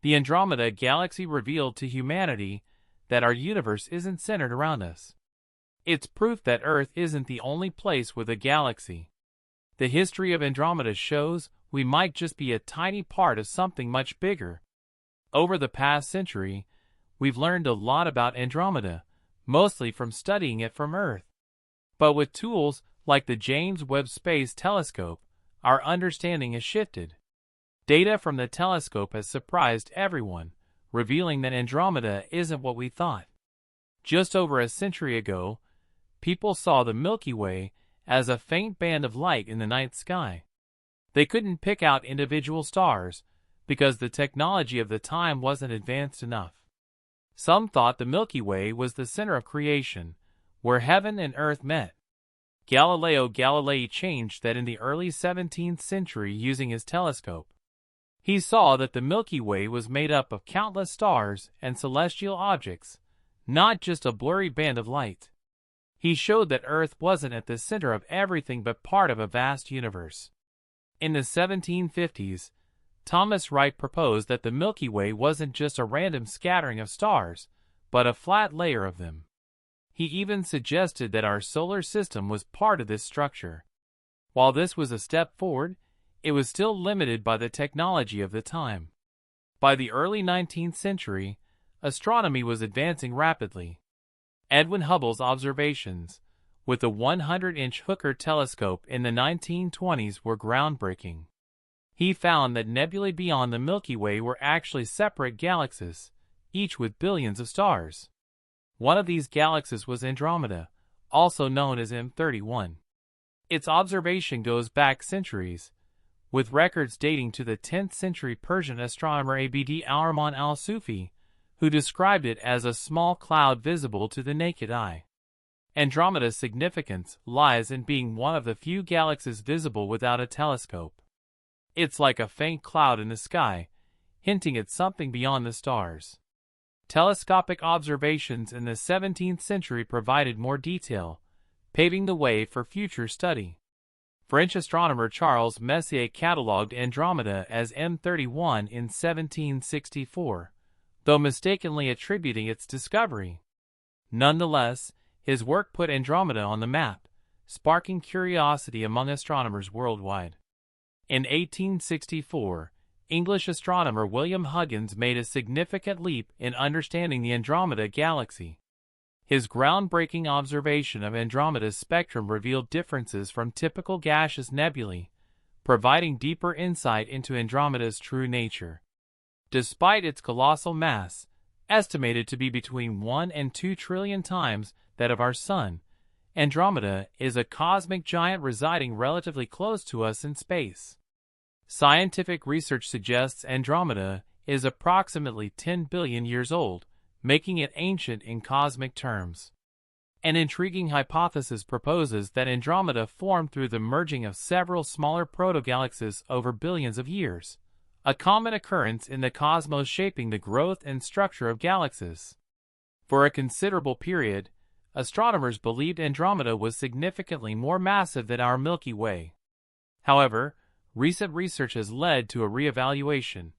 The Andromeda galaxy revealed to humanity that our universe isn't centered around us. It's proof that Earth isn't the only place with a galaxy. The history of Andromeda shows we might just be a tiny part of something much bigger. Over the past century, we've learned a lot about Andromeda, mostly from studying it from Earth. But with tools like the James Webb Space Telescope, our understanding has shifted. Data from the telescope has surprised everyone, revealing that Andromeda isn't what we thought. Just over a century ago, people saw the Milky Way as a faint band of light in the night sky. They couldn't pick out individual stars because the technology of the time wasn't advanced enough. Some thought the Milky Way was the center of creation, where heaven and earth met. Galileo Galilei changed that in the early 17th century using his telescope. He saw that the Milky Way was made up of countless stars and celestial objects, not just a blurry band of light. He showed that Earth wasn't at the center of everything but part of a vast universe. In the 1750s, Thomas Wright proposed that the Milky Way wasn't just a random scattering of stars, but a flat layer of them. He even suggested that our solar system was part of this structure. While this was a step forward, it was still limited by the technology of the time. By the early 19th century, astronomy was advancing rapidly. Edwin Hubble's observations, with the 100-inch Hooker telescope in the 1920s, were groundbreaking. He found that nebulae beyond the Milky Way were actually separate galaxies, each with billions of stars. One of these galaxies was Andromeda, also known as M31. Its observation goes back centuries, with records dating to the 10th century Persian astronomer Abd al-Rahman al-Sufi, who described it as a small cloud visible to the naked eye. Andromeda's significance lies in being one of the few galaxies visible without a telescope. It's like a faint cloud in the sky, hinting at something beyond the stars. Telescopic observations in the 17th century provided more detail, paving the way for future study. French astronomer Charles Messier catalogued Andromeda as M31 in 1764, though mistakenly attributing its discovery. Nonetheless, his work put Andromeda on the map, sparking curiosity among astronomers worldwide. In 1864, English astronomer William Huggins made a significant leap in understanding the Andromeda galaxy. His groundbreaking observation of Andromeda's spectrum revealed differences from typical gaseous nebulae, providing deeper insight into Andromeda's true nature. Despite its colossal mass, estimated to be between 1 and 2 trillion times that of our Sun, Andromeda is a cosmic giant residing relatively close to us in space. Scientific research suggests Andromeda is approximately 10 billion years old, making it ancient in cosmic terms. An intriguing hypothesis proposes that Andromeda formed through the merging of several smaller protogalaxies over billions of years, a common occurrence in the cosmos shaping the growth and structure of galaxies. For a considerable period, astronomers believed Andromeda was significantly more massive than our Milky Way. However, recent research has led to a re-evaluation,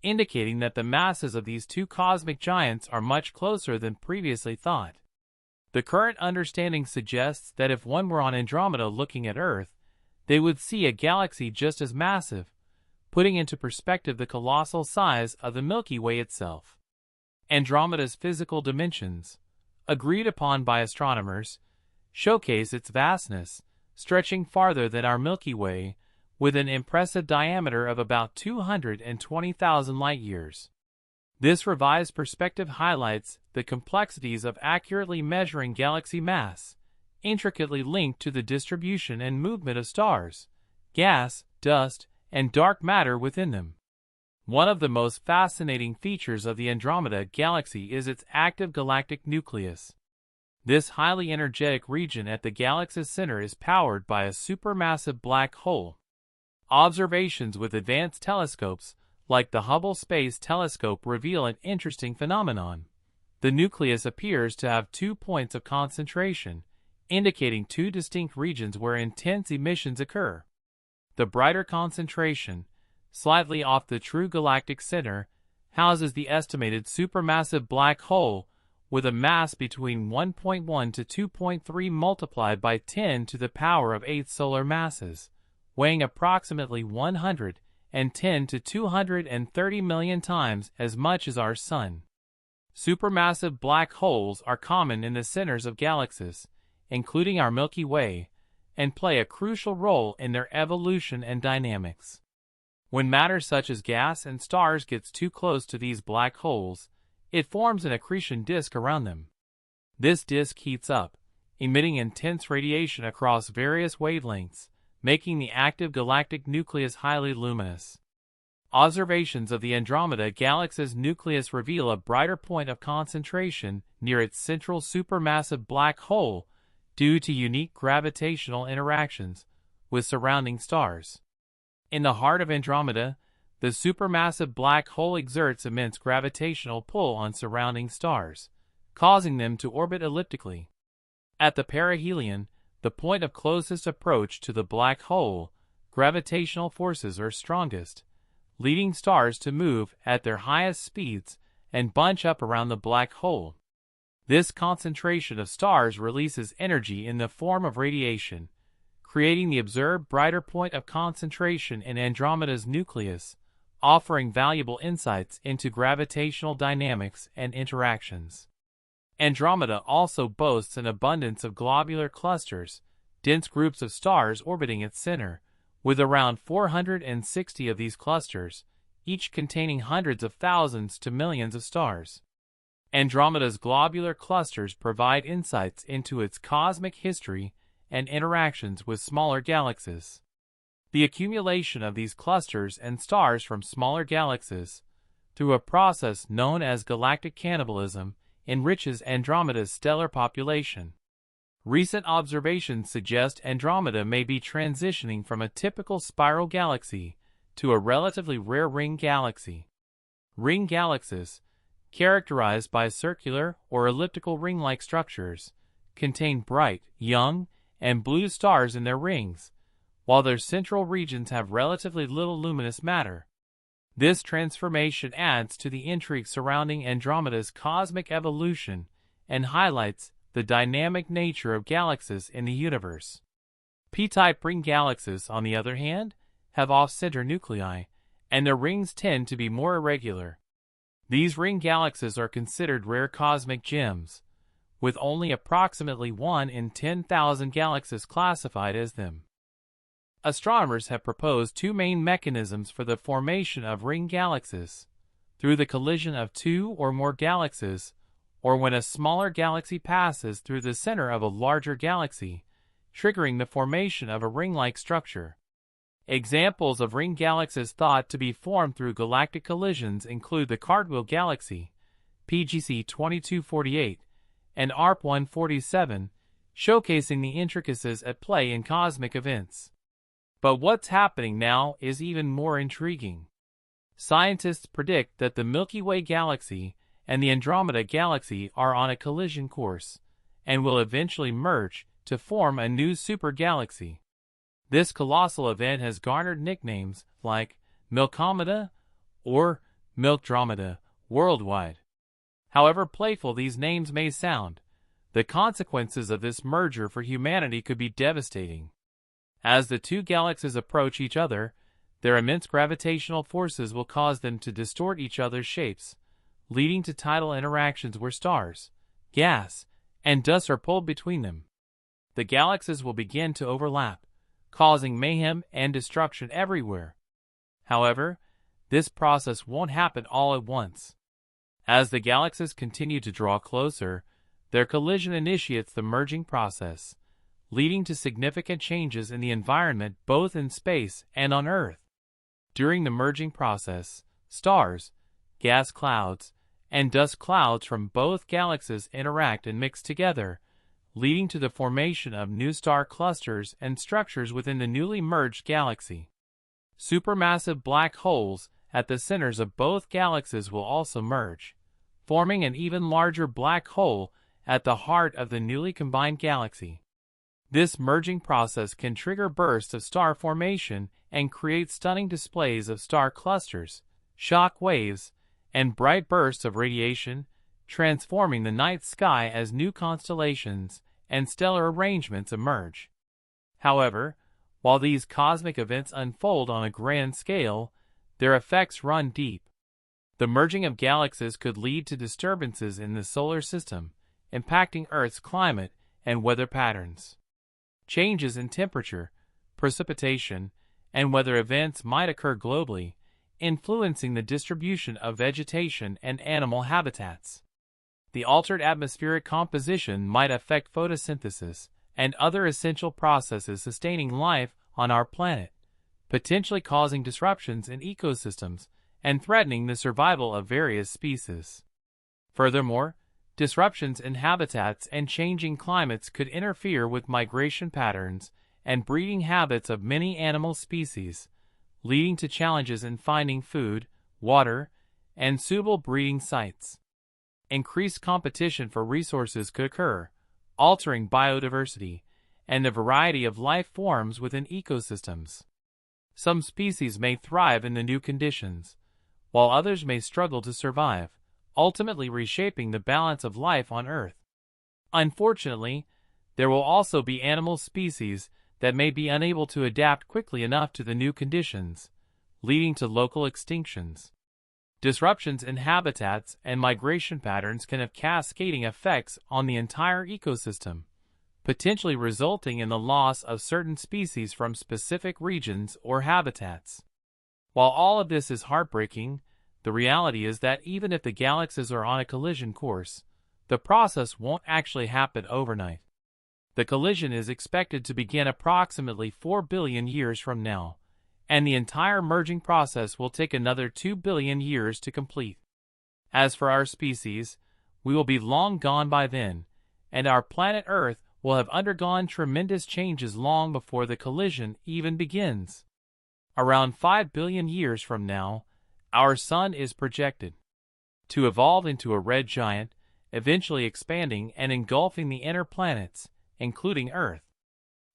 indicating that the masses of these two cosmic giants are much closer than previously thought. The current understanding suggests that if one were on Andromeda looking at Earth, they would see a galaxy just as massive, putting into perspective the colossal size of the Milky Way itself. Andromeda's physical dimensions, agreed upon by astronomers, showcase its vastness, stretching farther than our Milky Way, with an impressive diameter of about 220,000 light-years. This revised perspective highlights the complexities of accurately measuring galaxy mass, intricately linked to the distribution and movement of stars, gas, dust, and dark matter within them. One of the most fascinating features of the Andromeda galaxy is its active galactic nucleus. This highly energetic region at the galaxy's center is powered by a supermassive black hole. Observations with advanced telescopes, like the Hubble Space Telescope, reveal an interesting phenomenon. The nucleus appears to have 2 points of concentration, indicating 2 distinct regions where intense emissions occur. The brighter concentration, slightly off the true galactic center, houses the estimated supermassive black hole with a mass between 1.1 to 2.3 multiplied by 10 to the power of 8 solar masses, weighing approximately 110 to 230 million times as much as our Sun. Supermassive black holes are common in the centers of galaxies, including our Milky Way, and play a crucial role in their evolution and dynamics. When matter such as gas and stars gets too close to these black holes, it forms an accretion disk around them. This disk heats up, emitting intense radiation across various wavelengths, making the active galactic nucleus highly luminous. Observations of the Andromeda galaxy's nucleus reveal a brighter point of concentration near its central supermassive black hole due to unique gravitational interactions with surrounding stars. In the heart of Andromeda, the supermassive black hole exerts immense gravitational pull on surrounding stars, causing them to orbit elliptically. At the perihelion, the point of closest approach to the black hole, gravitational forces are strongest, leading stars to move at their highest speeds and bunch up around the black hole. This concentration of stars releases energy in the form of radiation, creating the observed brighter point of concentration in Andromeda's nucleus, offering valuable insights into gravitational dynamics and interactions. Andromeda also boasts an abundance of globular clusters, dense groups of stars orbiting its center, with around 460 of these clusters, each containing hundreds of thousands to millions of stars. Andromeda's globular clusters provide insights into its cosmic history and interactions with smaller galaxies. The accumulation of these clusters and stars from smaller galaxies, through a process known as galactic cannibalism, enriches Andromeda's stellar population. Recent observations suggest Andromeda may be transitioning from a typical spiral galaxy to a relatively rare ring galaxy. Ring galaxies, characterized by circular or elliptical ring-like structures, contain bright, young, and blue stars in their rings, while their central regions have relatively little luminous matter. This transformation adds to the intrigue surrounding Andromeda's cosmic evolution and highlights the dynamic nature of galaxies in the universe. P-type ring galaxies, on the other hand, have off-center nuclei, and their rings tend to be more irregular. These ring galaxies are considered rare cosmic gems, with only approximately 1 in 10,000 galaxies classified as them. Astronomers have proposed two main mechanisms for the formation of ring galaxies: through the collision of two or more galaxies, or when a smaller galaxy passes through the center of a larger galaxy, triggering the formation of a ring-like structure. Examples of ring galaxies thought to be formed through galactic collisions include the Cartwheel Galaxy, PGC 2248, and ARP 147, showcasing the intricacies at play in cosmic events. But what's happening now is even more intriguing. Scientists predict that the Milky Way galaxy and the Andromeda galaxy are on a collision course, and will eventually merge to form a new supergalaxy. This colossal event has garnered nicknames like Milkomeda or Milkdromeda worldwide. However playful these names may sound, the consequences of this merger for humanity could be devastating. As the two galaxies approach each other, their immense gravitational forces will cause them to distort each other's shapes, leading to tidal interactions where stars, gas, and dust are pulled between them. The galaxies will begin to overlap, causing mayhem and destruction everywhere. However, this process won't happen all at once. As the galaxies continue to draw closer, their collision initiates the merging process, leading to significant changes in the environment both in space and on Earth. During the merging process, stars, gas clouds, and dust clouds from both galaxies interact and mix together, leading to the formation of new star clusters and structures within the newly merged galaxy. Supermassive black holes at the centers of both galaxies will also merge, forming an even larger black hole at the heart of the newly combined galaxy. This merging process can trigger bursts of star formation and create stunning displays of star clusters, shock waves, and bright bursts of radiation, transforming the night sky as new constellations and stellar arrangements emerge. However, while these cosmic events unfold on a grand scale, their effects run deep. The merging of galaxies could lead to disturbances in the solar system, impacting Earth's climate and weather patterns. Changes in temperature, precipitation, and weather events might occur globally, influencing the distribution of vegetation and animal habitats. The altered atmospheric composition might affect photosynthesis and other essential processes sustaining life on our planet, potentially causing disruptions in ecosystems and threatening the survival of various species. Furthermore, disruptions in habitats and changing climates could interfere with migration patterns and breeding habits of many animal species, leading to challenges in finding food, water, and suitable breeding sites. Increased competition for resources could occur, altering biodiversity and the variety of life forms within ecosystems. Some species may thrive in the new conditions, while others may struggle to survive, ultimately reshaping the balance of life on Earth. Unfortunately, there will also be animal species that may be unable to adapt quickly enough to the new conditions, leading to local extinctions. Disruptions in habitats and migration patterns can have cascading effects on the entire ecosystem, potentially resulting in the loss of certain species from specific regions or habitats. While all of this is heartbreaking, the reality is that even if the galaxies are on a collision course, the process won't actually happen overnight. The collision is expected to begin approximately 4 billion years from now, and the entire merging process will take another 2 billion years to complete. As for our species, we will be long gone by then, and our planet Earth will have undergone tremendous changes long before the collision even begins. Around 5 billion years from now, our Sun is projected to evolve into a red giant, eventually expanding and engulfing the inner planets, including Earth.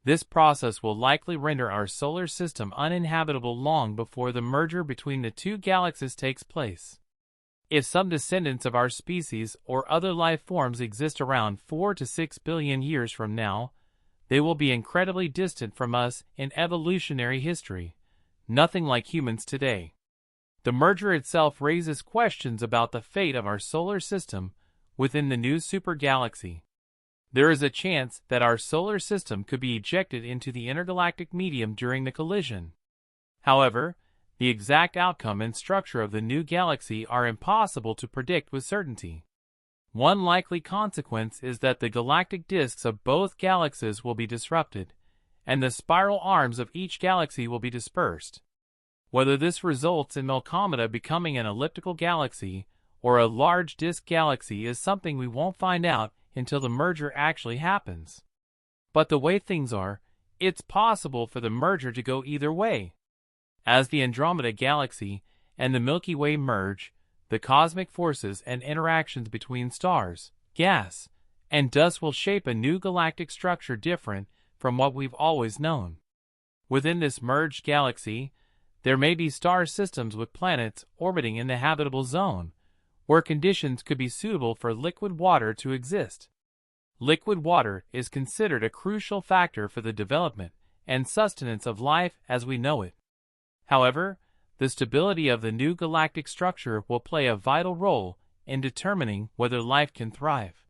This process will likely render our solar system uninhabitable long before the merger between the two galaxies takes place. If some descendants of our species or other life forms exist around 4 to 6 billion years from now, they will be incredibly distant from us in evolutionary history, nothing like humans today. The merger itself raises questions about the fate of our solar system within the new supergalaxy. There is a chance that our solar system could be ejected into the intergalactic medium during the collision. However, the exact outcome and structure of the new galaxy are impossible to predict with certainty. One likely consequence is that the galactic disks of both galaxies will be disrupted, and the spiral arms of each galaxy will be dispersed. Whether this results in Andromeda becoming an elliptical galaxy or a large disk galaxy is something we won't find out until the merger actually happens. But the way things are, it's possible for the merger to go either way. As the Andromeda galaxy and the Milky Way merge, the cosmic forces and interactions between stars, gas, and dust will shape a new galactic structure different from what we've always known. Within this merged galaxy, there may be star systems with planets orbiting in the habitable zone, where conditions could be suitable for liquid water to exist. Liquid water is considered a crucial factor for the development and sustenance of life as we know it. However, the stability of the new galactic structure will play a vital role in determining whether life can thrive.